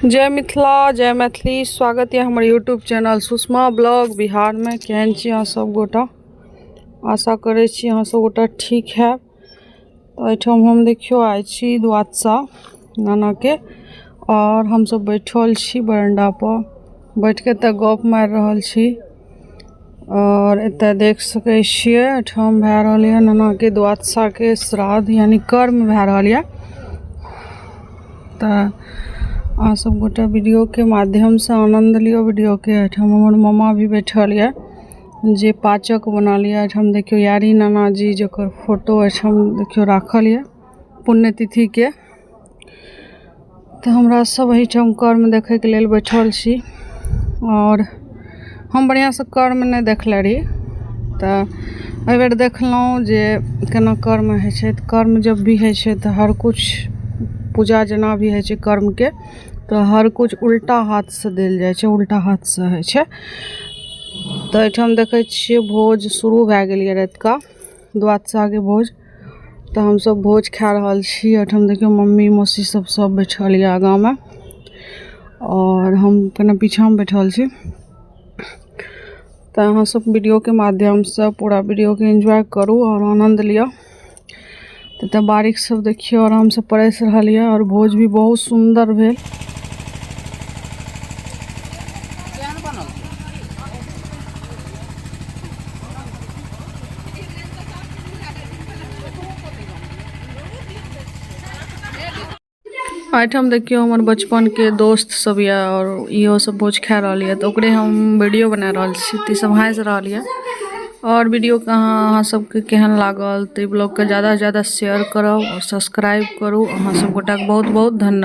जय मिथिला जय मैथिली। स्वागत है हमारे YouTube channel Sushma blog Bihar में। केहन छी अहाँ सब गोटा? आशा करे छी अहाँ सब गोटा ठीक है। तो एठाम हम देखियो आए छी द्वादशा नाना के और हम सब बैठल छी बरंडा पर बैठ के त गप मार रहल छी। और एते देख सके छिए एठाम भए रहल है नाना के द्वादशा के श्राद्ध यानी कर्म भए रहल है। त अहाँ सब गोटा वीडियो के माध्यम से आनंद लियो वीडियो के। एठाम हमर मामा भी बैठल है जे पाचक बना लिया। एठाम देखियो यारी नाना जी जकर फोटो एठाम देखियो राखल है पुण्यतिथि के। तो हमरा सब एठाम कर्म देखे के लेल बैठल छी और हम बढ़िया से कर्म नहीं देखले रही। तो एहि बेर देखलहुँ जे केना कर्म होइ छै। कर्म जब भी होइ छै तो हर कुछ पूजा जना भी होइ छै कर्म के तो हर कुछ उल्टा हाथ से देल जाय छै, उल्टा हाथ से होइ छै। तो एठाम देखे छिए भोज शुरू भए गेल ये रात का द्वादशा के भोज। तो हम सब भोज खा रहल छी। एठाम देखियो मम्मी मौसी सब बैठल ये आगा में और हम कने पीछा में बैठल छी। तो अहाँ सब वीडियो के माध्यम से पूरा वीडियो के एंजॉय करू और आनंद लिया। तो बारीक सब देखियो आराम से परस रहल ये और भोज भी बहुत सुंदर भेल। एठाम देखियो हमर बचपन के दोस्त सब या और इहो सब भोज खा रहल है। तो ओकरे हम वीडियो बना रहल छी। ती सब हंस रहल है और वीडियो के अहाँ सबके केहन लागल तो ब्लॉग के ज़्यादा से ज़्यादा शेयर करब और सब्सक्राइब करू। अहाँ सब गोटा के बहुत बहुत धन्यवाद।